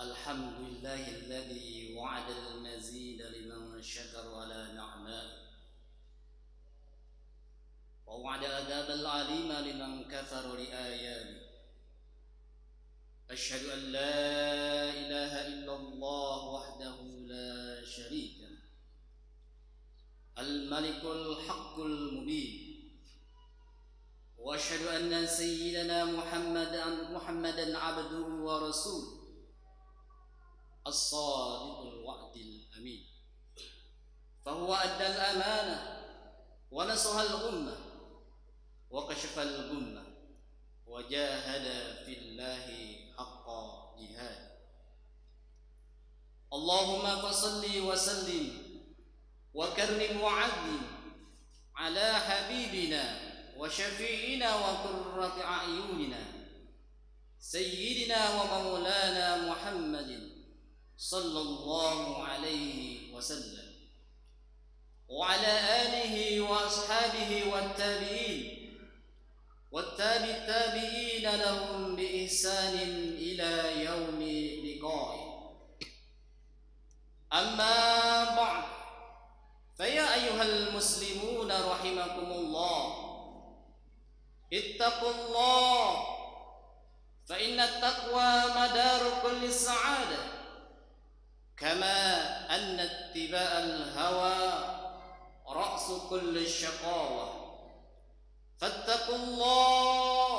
الحمد لله الذي وعد المزيد لمن شكر على نعمائه ووعد عذاب العليم لمن كفر لآياته. أشهد أن لا إله إلا الله وحده لا شريك له الملك الحق المبين، وأشهد أن سيدنا محمدا عبده ورسوله الصادق الوعد الأمين، فهو أدى الأمانة ونصح الأمة وكشف الغمة وجاهد في الله حق جهاده. اللهم فصل وسلم وكرم وعظم على حبيبنا وشفيعنا وقرة أعيننا سيدنا ومولانا محمد صلى الله عليه وسلم وعلى آله وأصحابه والتابعين لهم بإحسان إلى يوم لقائه. أما بعد، فيا أيها المسلمون رحمكم الله، اتقوا الله، فإن التقوى مدار كل السعادة، كما أن اتباع الهوى رأس كل الشقاوة. فاتقوا الله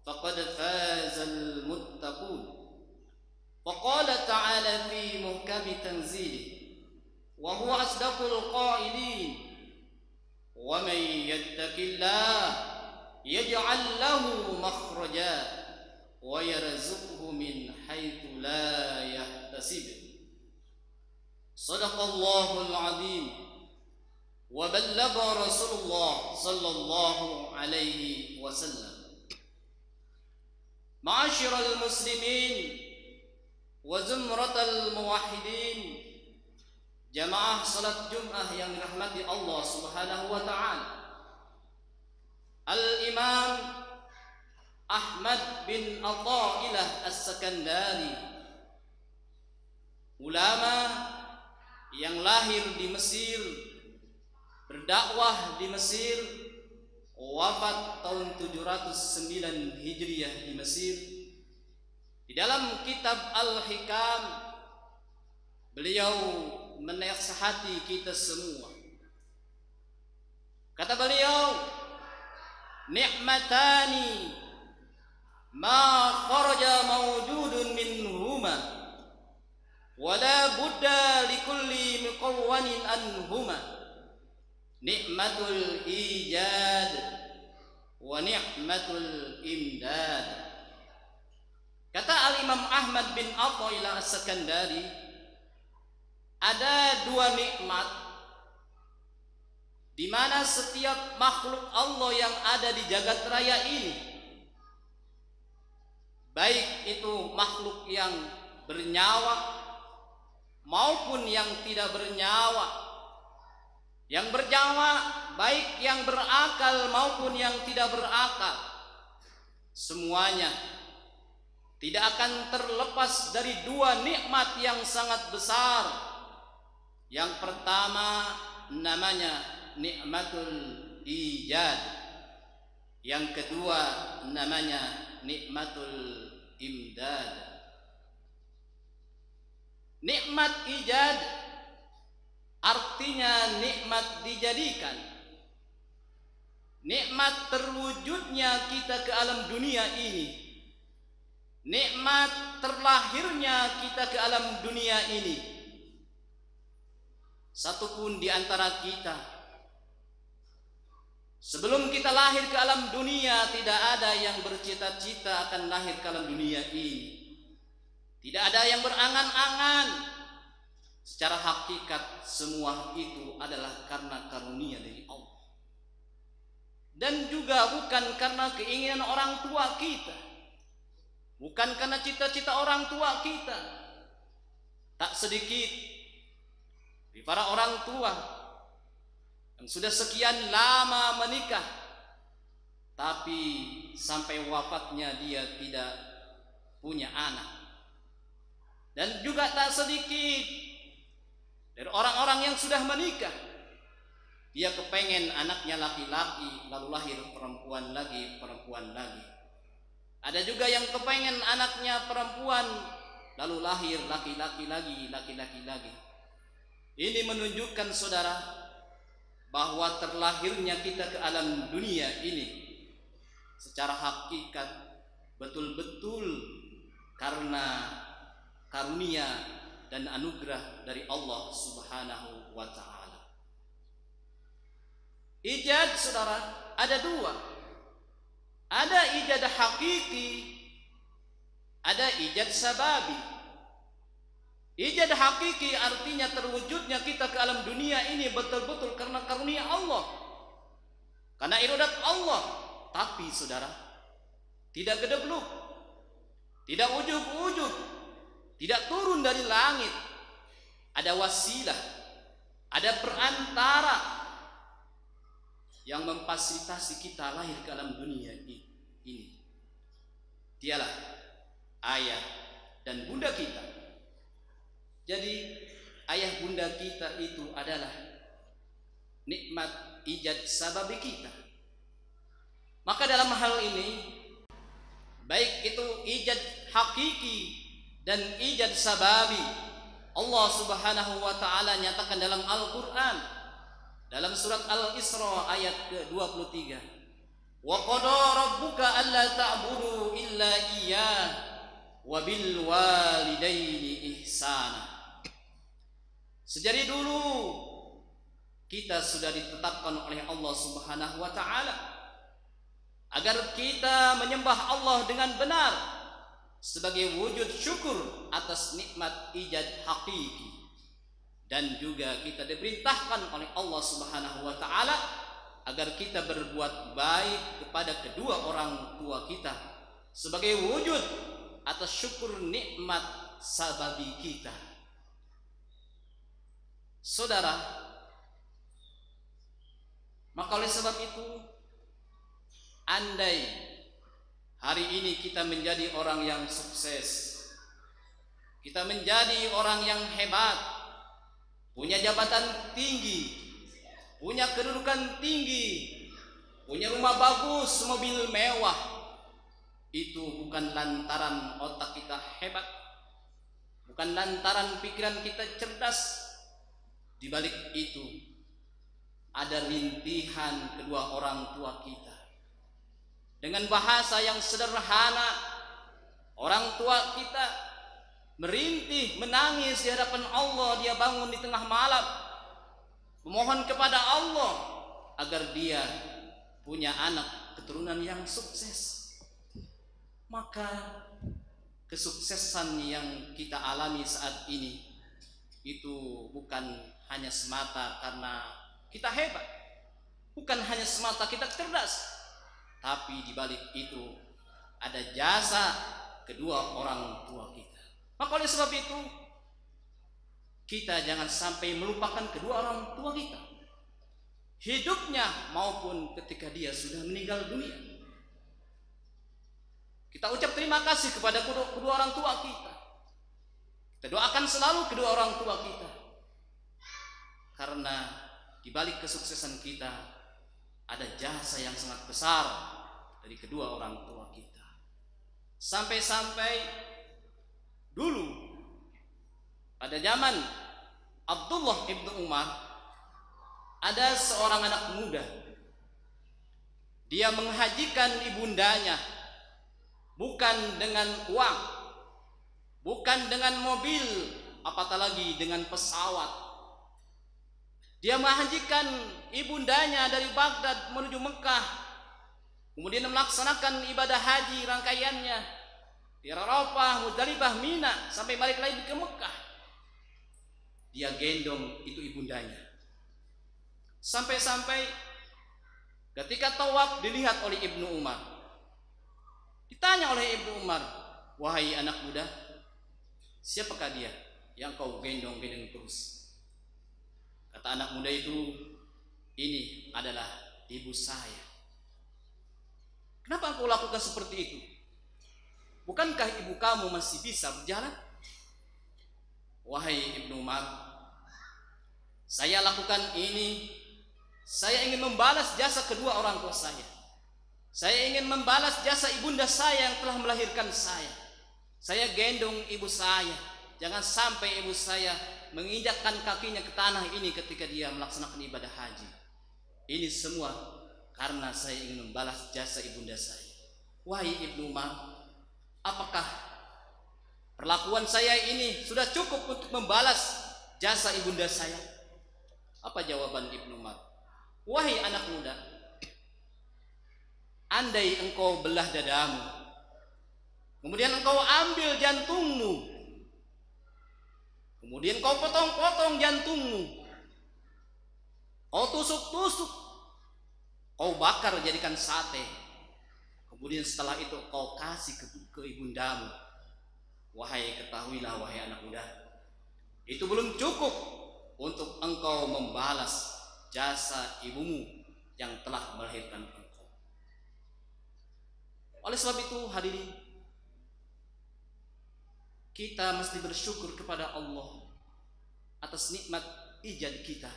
فقد فاز المتقون. وقال تعالى في محكم تنزيله وهو أصدق القائلين: ومن يتق الله يجعل له مخرجا ويرزقه من حيث لا يحتسب. صدق الله العظيم وبلغ رسول الله صلى الله عليه وسلم. معاشر المسلمين وزمرة الموحدين، jamaah salat Jum'ah yang dirahmati Allah Subhanahu wa taala. Al-Imam Ahmad bin Athaillah As-Sakandari, ulama yang lahir di Mesir, berdakwah di Mesir, wafat tahun 709 Hijriah di Mesir. Di dalam kitab Al-Hikam, beliau menasihati kita semua. Kata beliau, ni'matani ma kharaja mawjudun minhuma wala budda likulli muqawwanin anhuma, ni'matul ijad wa ni'matul imdad. Kata Al-Imam Ahmad bin Athaillah As-Sakandari, ada dua nikmat di mana setiap makhluk Allah yang ada di jagat raya ini, baik itu makhluk yang bernyawa maupun yang tidak bernyawa. Yang bernyawa baik yang berakal maupun yang tidak berakal, semuanya tidak akan terlepas dari dua nikmat yang sangat besar. Yang pertama namanya nikmatul ijad, yang kedua namanya nikmatul imdad. Nikmat ijad artinya nikmat dijadikan, nikmat terwujudnya kita ke alam dunia ini, nikmat terlahirnya kita ke alam dunia ini. Satupun di antara kita sebelum kita lahir ke alam dunia tidak ada yang bercita-cita akan lahir ke alam dunia ini. Tidak ada yang berangan-angan. Secara hakikat semua itu adalah karena karunia dari Allah, dan juga bukan karena keinginan orang tua kita, bukan karena cita-cita orang tua kita. Tak sedikit di para orang tua yang sudah sekian lama menikah, tapi sampai wafatnya dia tidak punya anak. Dan juga tak sedikit dari orang-orang yang sudah menikah, dia kepengen anaknya laki-laki, lalu lahir perempuan lagi, perempuan lagi. Ada juga yang kepengen anaknya perempuan, lalu lahir laki-laki lagi, laki-laki lagi. Ini menunjukkan saudara bahwa terlahirnya kita ke alam dunia ini secara hakikat betul-betul karena karunia dan anugerah dari Allah Subhanahu wa ta'ala. Ijad saudara ada dua. Ada ijad hakiki, ada ijad sababi. Ijad hakiki artinya terwujudnya kita ke alam dunia ini betul-betul karena karunia Allah, karena iradat Allah. Tapi saudara, tidak gedebluk, tidak ujub-ujub, tidak turun dari langit. Ada wasilah, ada perantara yang memfasilitasi kita lahir ke alam dunia ini. Dialah ayah dan bunda kita. Jadi ayah bunda kita itu adalah nikmat ijad sababi kita. Maka dalam hal ini, baik itu ijad hakiki dan ijad sababi, Allah Subhanahu wa ta'ala nyatakan dalam Al-Quran, dalam surat Al-Isra ayat ke-23, wa qada rabbuka alla ta'budu illa iyyah wa bil walidaini ihsana. Sejari dulu kita sudah ditetapkan oleh Allah Subhanahu wa ta'ala agar kita menyembah Allah dengan benar sebagai wujud syukur atas nikmat ijad hakiki. Dan juga kita diperintahkan oleh Allah Subhanahu wa ta'ala agar kita berbuat baik kepada kedua orang tua kita sebagai wujud atas syukur nikmat sababi kita. Saudara, maka oleh sebab itu, andai hari ini kita menjadi orang yang sukses, kita menjadi orang yang hebat, punya jabatan tinggi, punya kedudukan tinggi, punya rumah bagus, mobil mewah, itu bukan lantaran otak kita hebat, bukan lantaran pikiran kita cerdas. Di balik itu ada rintihan kedua orang tua kita. Dengan bahasa yang sederhana, orang tua kita merintih, menangis di hadapan Allah. Dia bangun di tengah malam memohon kepada Allah agar dia punya anak keturunan yang sukses. Maka kesuksesan yang kita alami saat ini itu bukan hanya semata karena kita hebat, bukan hanya semata kita cerdas, tapi di balik itu ada jasa kedua orang tua kita. Maka oleh sebab itu, kita jangan sampai melupakan kedua orang tua kita, hidupnya maupun ketika dia sudah meninggal dunia. Kita ucap terima kasih kepada kedua orang tua kita. Kita doakan selalu kedua orang tua kita, karena di balik kesuksesan kita ada jasa yang sangat besar dari kedua orang tua kita. Sampai-sampai dulu pada zaman Abdullah ibnu Umar, ada seorang anak muda. Dia menghajikan ibundanya bukan dengan uang, bukan dengan mobil, apatah lagi dengan pesawat. Dia menghajikan ibundanya dari Baghdad menuju Mekah, kemudian melaksanakan ibadah haji rangkaiannya di Arafah, Muzdalifah, Mina, sampai balik lagi ke Mekah. Dia gendong itu ibundanya. Sampai-sampai ketika tawaf dilihat oleh Ibnu Umar. Ditanya oleh Ibnu Umar, "Wahai anak muda, siapakah dia yang kau gendong-gendong terus?" Kata anak muda itu, "Ini adalah ibu saya." "Kenapa engkau lakukan seperti itu? Bukankah ibu kamu masih bisa berjalan?" wahai Ibnu Umar, saya lakukan ini, saya ingin membalas jasa kedua orang tua saya. Saya ingin membalas jasa ibunda saya yang telah melahirkan saya. Saya gendong ibu saya. Jangan sampai ibu saya menginjakkan kakinya ke tanah ini ketika dia melaksanakan ibadah haji. Ini semua karena saya ingin membalas jasa ibunda saya. Wahai Ibnu Umar, apakah perlakuan saya ini sudah cukup untuk membalas jasa ibunda saya? Apa jawaban Ibnu Umar? Wahai anak muda, andai engkau belah dadamu, kemudian engkau ambil jantungmu, kemudian kau potong-potong jantungmu, kau tusuk-tusuk, kau bakar jadikan sate, kemudian setelah itu kau kasih ke ibundamu, wahai ketahuilah wahai anak muda, itu belum cukup untuk engkau membalas jasa ibumu yang telah melahirkan engkau. Oleh sebab itu hadirin, kita mesti bersyukur kepada Allah atas nikmat ijad kita,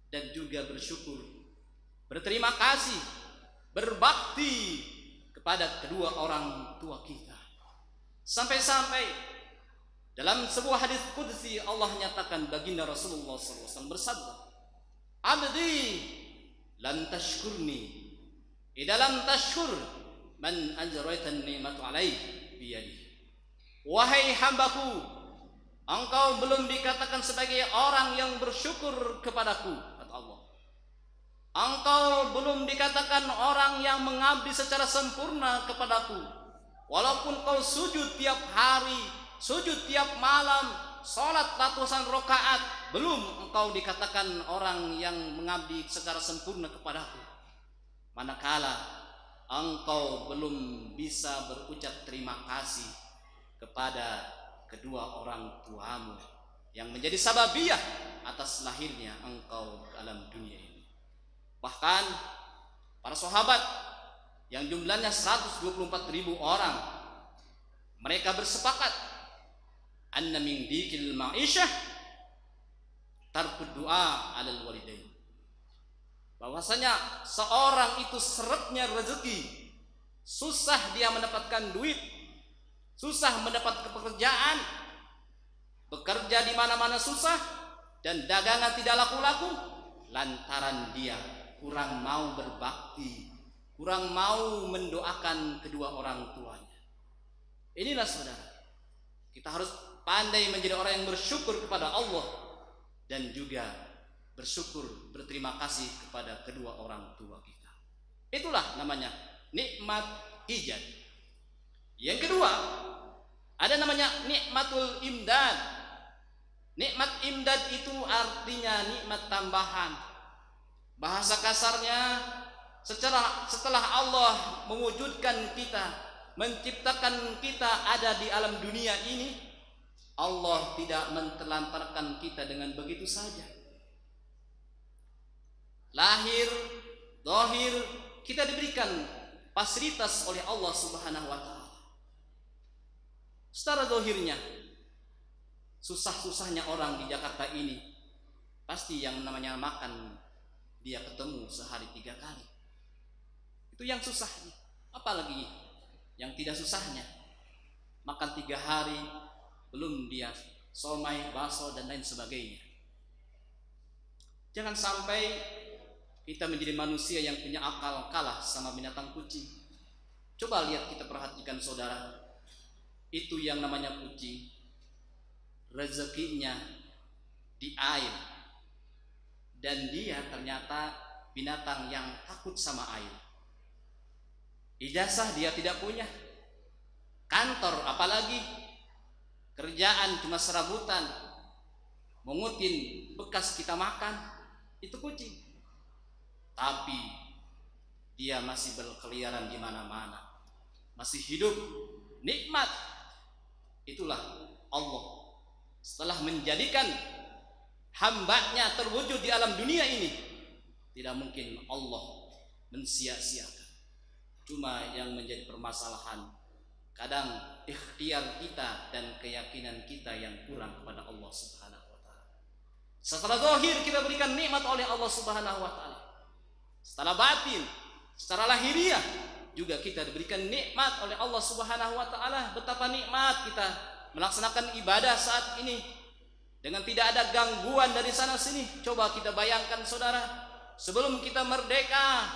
dan juga bersyukur, berterima kasih, berbakti kepada kedua orang tua kita. Sampai-sampai dalam sebuah hadis qudsi Allah nyatakan, baginda Rasulullah SAW bersabda, "Abdi lan tashkurni idza lam tashkur man ajraitan ni'matu alaihi biyadihi." Wahai hambaku, engkau belum dikatakan sebagai orang yang bersyukur kepadaku, kata Allah. Engkau belum dikatakan orang yang mengabdi secara sempurna kepadaku. Walaupun kau sujud tiap hari, sujud tiap malam, salat ratusan rakaat, belum engkau dikatakan orang yang mengabdi secara sempurna kepadaku. Manakala engkau belum bisa berucap terima kasih kepada kedua orang tuamu yang menjadi sababiyah atas lahirnya engkau ke alam dunia ini. Bahkan para sahabat yang jumlahnya 124.000 orang, mereka bersepakat anna min dikil ma'isyah tarkud du'a alal walidain, bahwasanya seorang itu seretnya rezeki, susah dia mendapatkan duit, susah mendapat pekerjaan, bekerja di mana-mana susah, dan dagangan tidak laku-laku, lantaran dia kurang mau berbakti, kurang mau mendoakan kedua orang tuanya. Inilah saudara, kita harus pandai menjadi orang yang bersyukur kepada Allah, dan juga bersyukur, berterima kasih kepada kedua orang tua kita. Itulah namanya nikmat ijad. Yang kedua, ada namanya nikmatul imdad. Nikmat imdad itu artinya nikmat tambahan. Bahasa kasarnya, setelah Allah mewujudkan kita, menciptakan kita ada di alam dunia ini, Allah tidak mentelantarkan kita dengan begitu saja. Lahir, zahir, kita diberikan fasilitas oleh Allah Subhanahu wa Ta'ala. Secara zahirnya, susah-susahnya orang di Jakarta ini, pasti yang namanya makan dia ketemu sehari 3 kali. Itu yang susahnya. Apalagi yang tidak susahnya, makan 3 hari belum dia somai, bakso dan lain sebagainya. Jangan sampai kita menjadi manusia yang punya akal kalah sama binatang kucing. Coba lihat, kita perhatikan saudara, itu yang namanya kucing, rezekinya di air, dan dia ternyata binatang yang takut sama air. Ijazah dia tidak punya, kantor apalagi, kerjaan cuma serabutan, mengutin bekas kita makan, itu kucing. Tapi dia masih berkeliaran di mana-mana, masih hidup nikmat. Itulah Allah, setelah menjadikan hambanya terwujud di alam dunia ini, tidak mungkin Allah mensia-siakan. Cuma yang menjadi permasalahan, Kadang ikhtiar kita dan keyakinan kita yang kurang kepada Allah Subhanahu wa taala. Setelah zahir kita berikan nikmat oleh Allah Subhanahu wa taala. Setelah batin, secara lahiriah juga kita diberikan nikmat oleh Allah Subhanahu wa taala. Betapa nikmat kita melaksanakan ibadah saat ini dengan tidak ada gangguan dari sana sini. Coba kita bayangkan saudara, sebelum kita merdeka,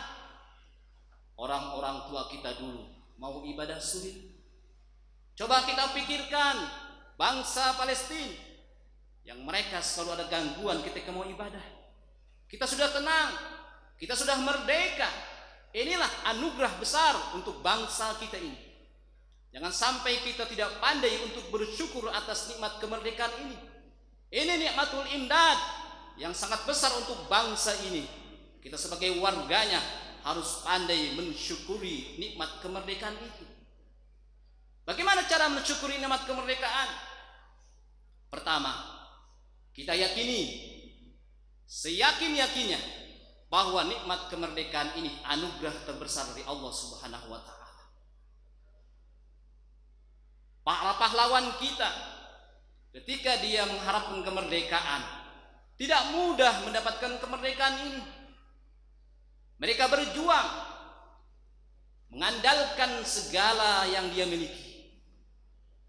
orang-orang tua kita dulu mau ibadah sulit. Coba kita pikirkan bangsa Palestina yang mereka selalu ada gangguan ketika mau ibadah. Kita sudah tenang, kita sudah merdeka. Inilah anugerah besar untuk bangsa kita ini. Jangan sampai kita tidak pandai untuk bersyukur atas nikmat kemerdekaan ini. Ini nikmatul imdad yang sangat besar untuk bangsa ini. Kita sebagai warganya harus pandai mensyukuri nikmat kemerdekaan itu. Bagaimana cara mensyukuri nikmat kemerdekaan? Pertama, kita yakini, seyakin-yakinnya bahwa nikmat kemerdekaan ini anugerah terbesar dari Allah Subhanahu wa taala. Para pahlawan kita ketika dia mengharapkan kemerdekaan tidak mudah mendapatkan kemerdekaan ini. Mereka berjuang mengandalkan segala yang dia miliki.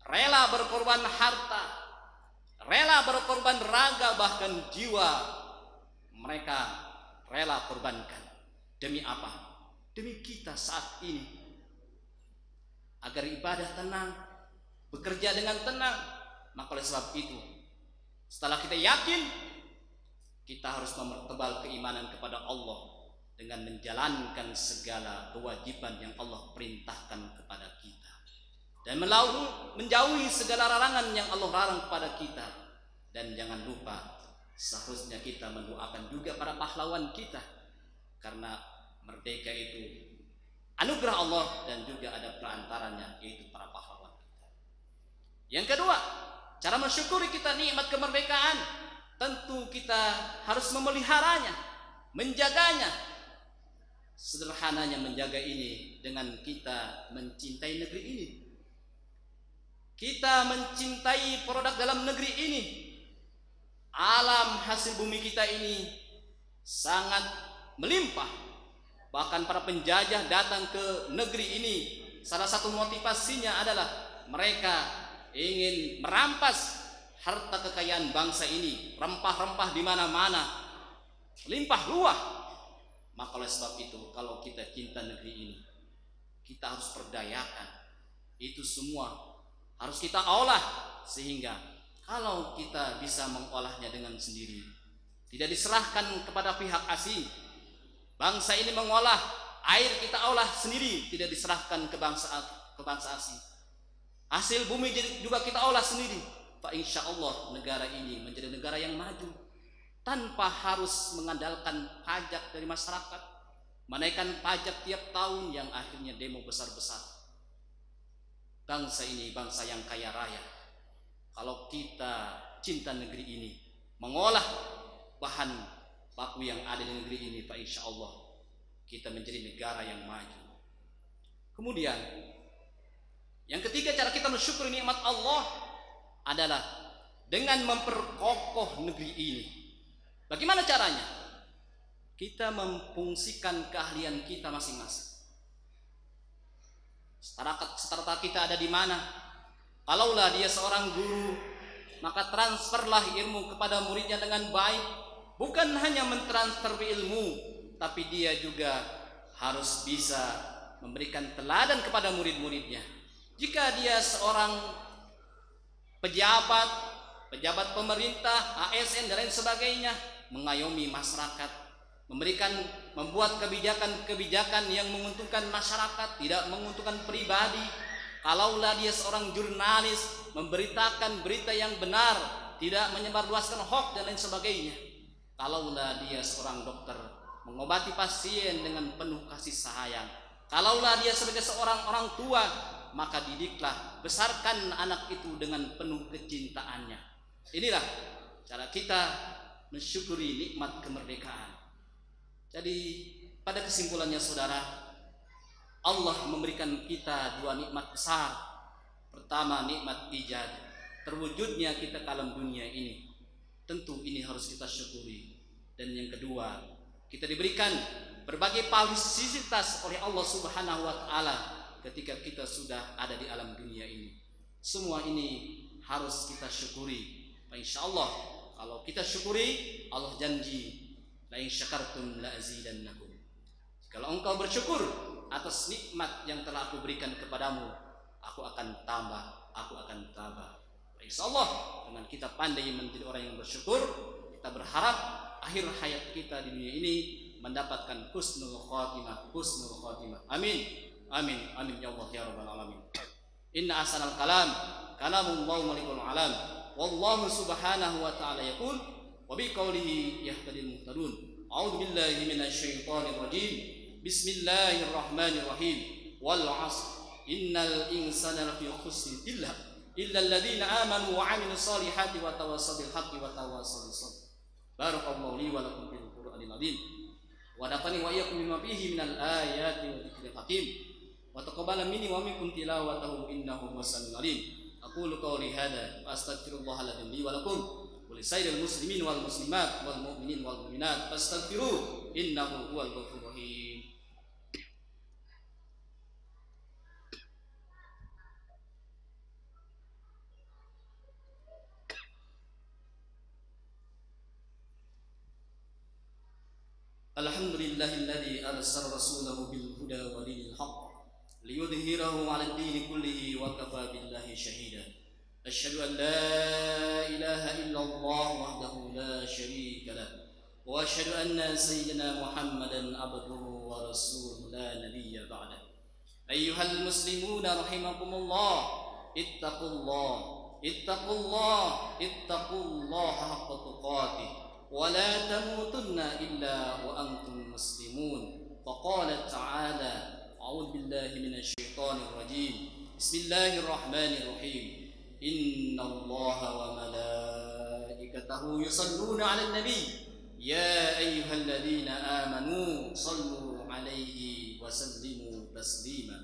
Rela berkorban harta, rela berkorban raga, bahkan jiwa mereka rela korbankan. Demi apa? Demi kita saat ini, agar ibadah tenang, bekerja dengan tenang. Maka oleh sebab itu, setelah kita yakin, kita harus mempertebal keimanan kepada Allah dengan menjalankan segala kewajiban yang Allah perintahkan kepada kita, dan menjauhi segala larangan yang Allah larang kepada kita. Dan jangan lupa, seharusnya kita mendoakan juga para pahlawan kita, karena merdeka itu anugerah Allah dan juga ada perantaranya, yaitu para pahlawan kita. Yang kedua, cara mensyukuri kita nikmat kemerdekaan, tentu kita harus memeliharanya, menjaganya. Sederhananya menjaga ini dengan kita mencintai negeri ini. Kita mencintai produk dalam negeri ini. Alam hasil bumi kita ini sangat melimpah. Bahkan para penjajah datang ke negeri ini, salah satu motivasinya adalah mereka ingin merampas harta kekayaan bangsa ini. Rempah-rempah di mana-mana, limpah ruah. Maka oleh sebab itu, kalau kita cinta negeri ini, kita harus perdayakan. Itu semua harus kita olah, sehingga kalau kita bisa mengolahnya dengan sendiri, tidak diserahkan kepada pihak asing. Bangsa ini mengolah air, kita olah sendiri, tidak diserahkan ke bangsa asing. Hasil bumi juga kita olah sendiri. Fa insya Allah negara ini menjadi negara yang maju, tanpa harus mengandalkan pajak dari masyarakat, menaikkan pajak tiap tahun yang akhirnya demo besar-besar. Bangsa ini bangsa yang kaya raya. Kalau kita cinta negeri ini, mengolah bahan baku yang ada di negeri ini, Pak, insya Allah kita menjadi negara yang maju. Kemudian yang ketiga, cara kita mensyukuri nikmat Allah adalah dengan memperkokoh negeri ini. Bagaimana caranya? Kita memfungsikan keahlian kita masing-masing. Strata kita ada di mana? Kalaulah dia seorang guru, maka transferlah ilmu kepada muridnya dengan baik. Bukan hanya mentransfer ilmu, tapi dia juga harus bisa memberikan teladan kepada murid-muridnya. Jika dia seorang pejabat pemerintah, ASN dan lain sebagainya, mengayomi masyarakat, membuat kebijakan-kebijakan yang menguntungkan masyarakat, tidak menguntungkan pribadi. Kalaulah dia seorang jurnalis, memberitakan berita yang benar, tidak menyebarluaskan hoax dan lain sebagainya. Kalaulah dia seorang dokter, mengobati pasien dengan penuh kasih sayang. Kalaulah dia sebagai seorang orang tua, maka didiklah, besarkan anak itu dengan penuh kecintaannya. Inilah cara kita mensyukuri nikmat kemerdekaan. Jadi pada kesimpulannya saudara, Allah memberikan kita dua nikmat besar, Pertama, nikmat ijad, terwujudnya kita ke alam dunia ini. Tentu ini harus kita syukuri. Dan yang kedua, kita diberikan berbagai fasilitas oleh Allah Subhanahu wa taala ketika kita sudah ada di alam dunia ini. Semua ini harus kita syukuri. Insyaallah kalau kita syukuri, Allah janji la in syakartum la azidannakum. Kalau engkau bersyukur atas nikmat yang telah aku berikan kepadamu, aku akan tambah, aku akan tambah. Insyaallah dengan kita pandai menjadi orang yang bersyukur, kita berharap akhir hayat kita di dunia ini mendapatkan husnul khatimah, husnul khatimah. Amin. Amin. Amin ya Allah ya rabbal alamin. Inna ahsanal kalam kalamullah malikul alam. Wallahu subhanahu wa ta'ala yaqul wa biqaulihi yahtadil muhtadun. A'udzu billahi minasy syaithanir rajim. Bismillahirrahmanirrahim. Wal 'ashr. Innal insana lafi khusr illa alladziina aamanu wa 'amilus shalihati wa tawassaw bil haqqi wa tawassaw bis sabr. Barakallahu li wa lakum fil Qur'anil 'azim. Wa nafa'ani wa iyyakum bima fihi minal ayati wa dzikril hakim. Wa taqabbala minni wa minkum tilawatahu innahu huwas samiul 'alim. Aqulu qawli hadza wa astaghfirullahal ladzim li wa lakum wa lisairil muslimin wal muslimat wal mu'minin wal mu'minat fastaghfiruhu innahu huwal ghafurur rahim. Alhamdulillahilladzi arsala rasulahu bil huda wa dinil haqq liyudhhirahu 'alad dini kullihi wa kafa billahi shahida. Asyhadu an la ilaha illallah wahdahu la syarika lah wa asyhadu anna sayyidina Muhammadan abduhu wa rasuluhu la nabiyya ba'dah. Ayyuhal muslimuna rahimakumullah, ittaqullah haqqa tuqatih wa la tamutunna illa wa antum muslimun. Faqala ta'ala a'udzu billahi minasy syaithanir rajim. Bismillahirrahmanirrahim. Innallaha wa malaikatahu yusholluna 'alan nabiy. Ya ayyuhalladzina amanu shallu 'alaihi wa sallimu taslima.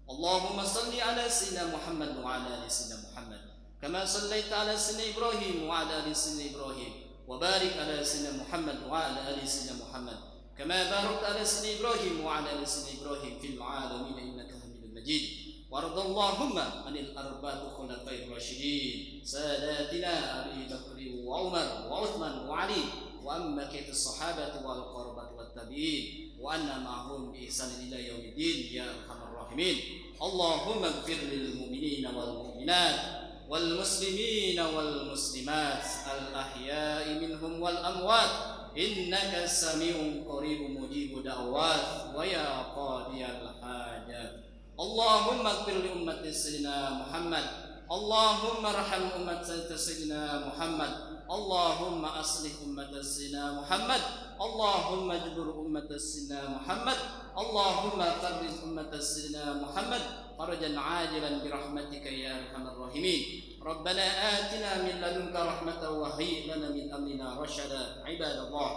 Allahumma shalli 'ala sayyidina Muhammad wa 'ala ali sayyidina Muhammad kama shallaita 'ala sayyidina Ibrahim wa 'ala ali sayyidina Ibrahim. وبارك على سيدنا محمد وعلى آل سيدنا محمد كما باركت على سيدنا إبراهيم وعلى آل سيدنا إبراهيم في العالمين إنك حميد مجيد. وارض اللهم عن الأربعة الخلفاء الراشدين ساداتنا أبي بكر وعمر وعثمان وعلي وأما كيف الصحابة والقربة والتابعين وأنا معهم بإحسان إلى يوم الدين يا أرحم الراحمين. اللهم اغفر للمؤمنين والمؤمنات والمسلمين والمسلمات الأحياء منهم والأموات إنك سميع قريب مجيب دعوات ويا قاضي الحاجات. اللهم اغفر لأمة سيدنا محمد. اللهم ارحم أمة سيدنا محمد. اللهم أصلح أمة سيدنا محمد. اللهم اجبر أمة سيدنا محمد. اللهم فرج أمة سيدنا محمد فرجا عاجلا برحمتك يا أرحم الراحمين. ربنا آتنا من لدنك رحمة وهيئ لنا من أمرنا رشدا. عباد الله،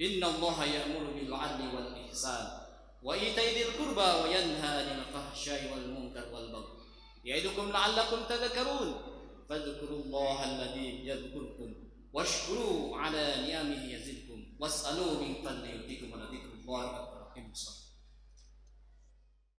إن الله يأمر بالعدل والإحسان وإيتاء ذي القربى وينهى عن الفحشاء والمنكر والبغي يعظكم لعلكم تذكرون. فاذكروا الله الذي يذكركم واشكروا على نعمه يزدكم واسألوا من فضله يؤتكم ولذكر الله أكبر.